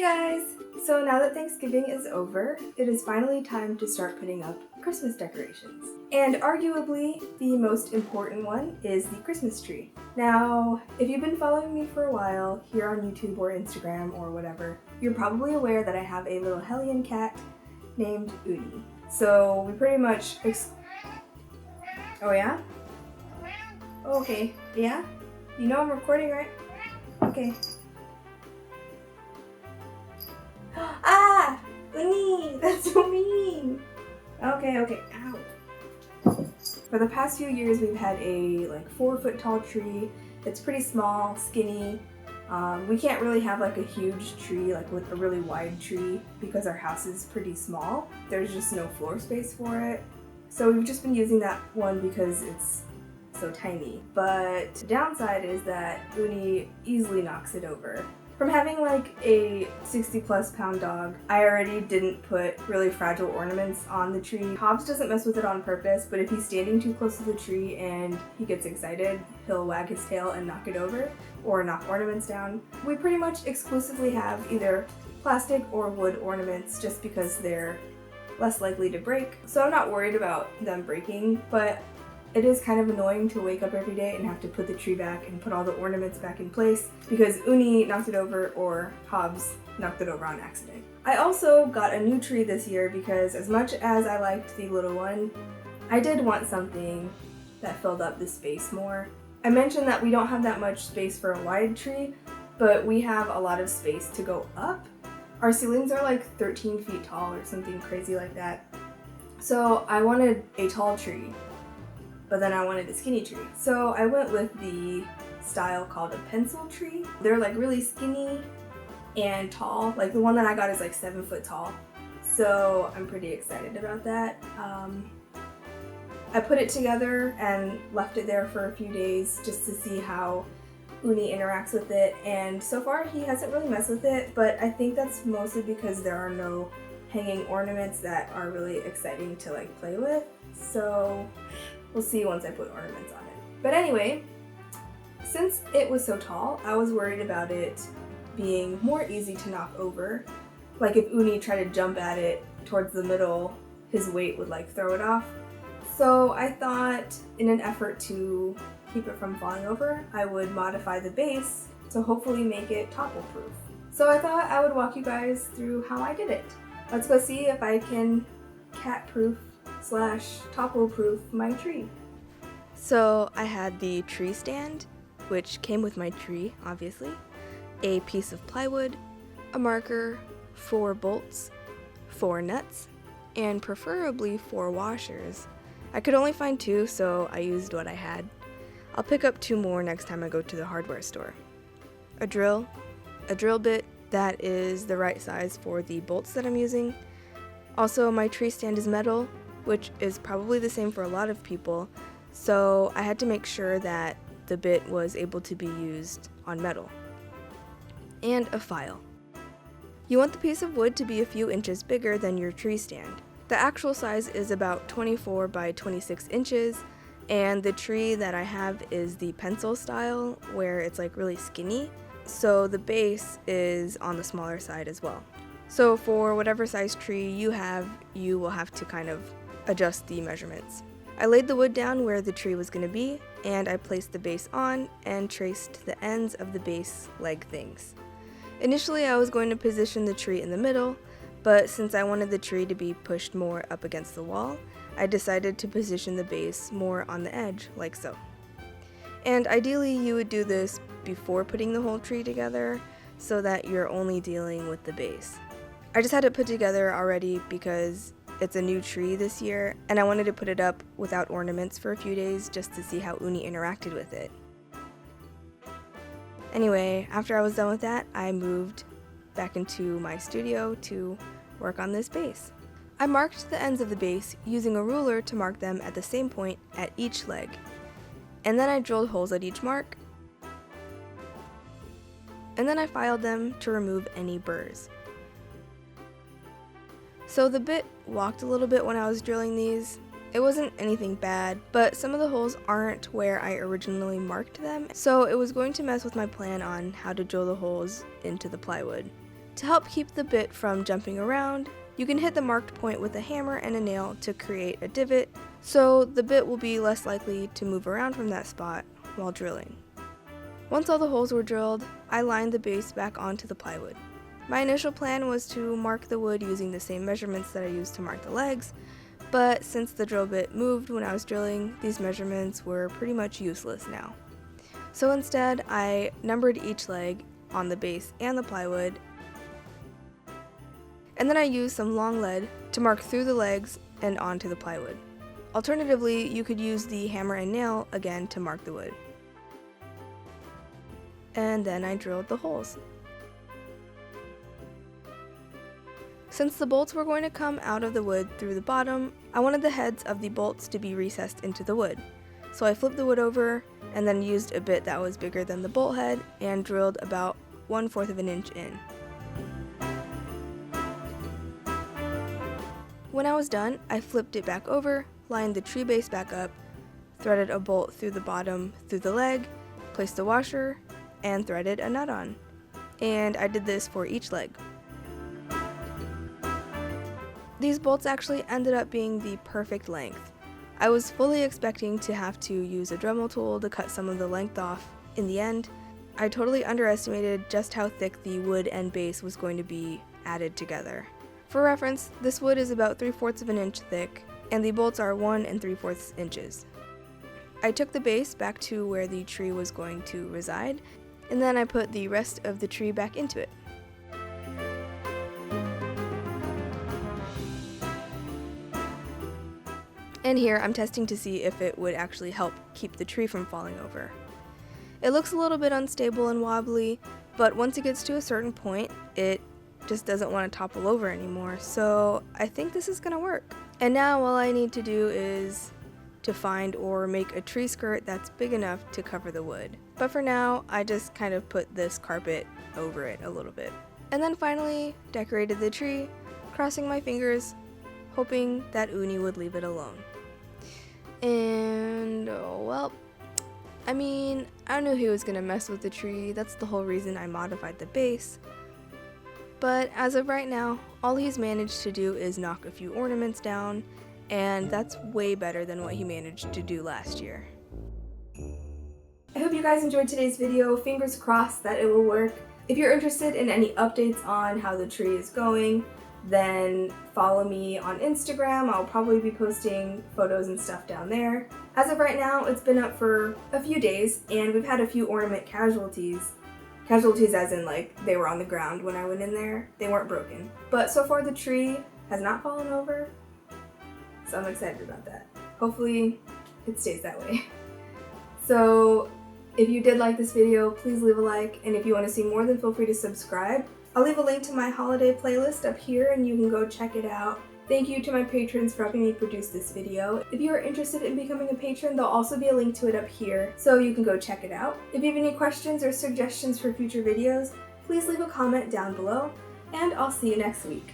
guys! So now that Thanksgiving is over, it is finally time to start putting up Christmas decorations. And arguably, the most important one is the Christmas tree. Now, if you've been following me for a while, here on YouTube or Instagram or whatever, you're probably aware that I have a little hellion cat named Uni. So we pretty much Oh yeah? Oh, okay. Yeah? You know I'm recording, right? Okay. Ah! Uni! That's so mean! Okay. Ow. For the past few years, we've had a 4-foot tall tree. It's pretty small, skinny. We can't really have a huge tree, with a really wide tree, because our house is pretty small. There's just no floor space for it. So we've just been using that one because it's so tiny. But the downside is that Uni easily knocks it over. From having a 60+ pound dog, I already didn't put really fragile ornaments on the tree. Hobbs doesn't mess with it on purpose, but if he's standing too close to the tree and he gets excited, he'll wag his tail and knock it over or knock ornaments down. We pretty much exclusively have either plastic or wood ornaments just because they're less likely to break. So I'm not worried about them breaking, but it is kind of annoying to wake up every day and have to put the tree back and put all the ornaments back in place because Uni knocked it over or Hobbs knocked it over on accident. I also got a new tree this year because as much as I liked the little one, I did want something that filled up the space more. I mentioned that we don't have that much space for a wide tree, but we have a lot of space to go up. Our ceilings are 13 feet tall or something crazy like that. So I wanted a tall tree, but then I wanted a skinny tree. So I went with the style called a pencil tree. They're really skinny and tall. The one that I got is 7 foot tall. So I'm pretty excited about that. I put it together and left it there for a few days just to see how Uni interacts with it, and so far he hasn't really messed with it, but I think that's mostly because there are no hanging ornaments that are really exciting to play with. So we'll see once I put ornaments on it. But anyway, since it was so tall, I was worried about it being more easy to knock over. If Uni tried to jump at it towards the middle, his weight would throw it off. So I thought in an effort to keep it from falling over, I would modify the base to hopefully make it topple-proof. So I thought I would walk you guys through how I did it. Let's go see if I can cat-proof / topple-proof my tree. So I had the tree stand, which came with my tree, obviously, a piece of plywood, a marker, 4 bolts, 4 nuts, and preferably 4 washers. I could only find 2, so I used what I had. I'll pick up 2 more next time I go to the hardware store. A drill bit that is the right size for the bolts that I'm using. Also, my tree stand is metal, which is probably the same for a lot of people, so I had to make sure that the bit was able to be used on metal. And a file. You want the piece of wood to be a few inches bigger than your tree stand. The actual size is about 24 by 26 inches, and the tree that I have is the pencil style, where it's really skinny, so the base is on the smaller side as well. So for whatever size tree you have, you will have to kind of adjust the measurements. I laid the wood down where the tree was going to be, and I placed the base on and traced the ends of the base leg things. Initially I was going to position the tree in the middle, but since I wanted the tree to be pushed more up against the wall, I decided to position the base more on the edge, like so. And ideally you would do this before putting the whole tree together, so that you're only dealing with the base. I just had it put together already because it's a new tree this year, and I wanted to put it up without ornaments for a few days just to see how Uni interacted with it. Anyway, after I was done with that, I moved back into my studio to work on this base. I marked the ends of the base using a ruler to mark them at the same point at each leg, and then I drilled holes at each mark, and then I filed them to remove any burrs. So the bit walked a little bit when I was drilling these. It wasn't anything bad, but some of the holes aren't where I originally marked them, so it was going to mess with my plan on how to drill the holes into the plywood. To help keep the bit from jumping around, you can hit the marked point with a hammer and a nail to create a divot, so the bit will be less likely to move around from that spot while drilling. Once all the holes were drilled, I lined the base back onto the plywood. My initial plan was to mark the wood using the same measurements that I used to mark the legs, but since the drill bit moved when I was drilling, these measurements were pretty much useless now. So instead, I numbered each leg on the base and the plywood, and then I used some long lead to mark through the legs and onto the plywood. Alternatively, you could use the hammer and nail again to mark the wood. And then I drilled the holes. Since the bolts were going to come out of the wood through the bottom, I wanted the heads of the bolts to be recessed into the wood. So I flipped the wood over and then used a bit that was bigger than the bolt head and drilled about 1/4 of an inch in. When I was done, I flipped it back over, lined the tree base back up, threaded a bolt through the bottom through the leg, placed a washer, and threaded a nut on. And I did this for each leg. These bolts actually ended up being the perfect length. I was fully expecting to have to use a Dremel tool to cut some of the length off in the end. I totally underestimated just how thick the wood and base was going to be added together. For reference, this wood is about 3/4 of an inch thick, and the bolts are 1 3/4 inches. I took the base back to where the tree was going to reside, and then I put the rest of the tree back into it. And here I'm testing to see if it would actually help keep the tree from falling over. It looks a little bit unstable and wobbly, but once it gets to a certain point, it just doesn't want to topple over anymore, so I think this is gonna work. And now all I need to do is to find or make a tree skirt that's big enough to cover the wood. But for now, I just kind of put this carpet over it a little bit. And then finally decorated the tree, crossing my fingers, hoping that Uni would leave it alone. And, well, I mean, I knew he was gonna mess with the tree. That's the whole reason I modified the base. But as of right now, all he's managed to do is knock a few ornaments down, and that's way better than what he managed to do last year. I hope you guys enjoyed today's video. Fingers crossed that it will work. If you're interested in any updates on how the tree is going, then follow me on Instagram. I'll probably be posting photos and stuff down there. As of right now, it's been up for a few days, and we've had a few ornament casualties. Casualties as in, like, they were on the ground when I went in there. They weren't broken. But so far the tree has not fallen over, so I'm excited about that. Hopefully it stays that way. So if you did like this video, please leave a like, and if you want to see more, then feel free to subscribe. I'll leave a link to my holiday playlist up here and you can go check it out. Thank you to my patrons for helping me produce this video. If you are interested in becoming a patron, there'll also be a link to it up here, so you can go check it out. If you have any questions or suggestions for future videos, please leave a comment down below, and I'll see you next week.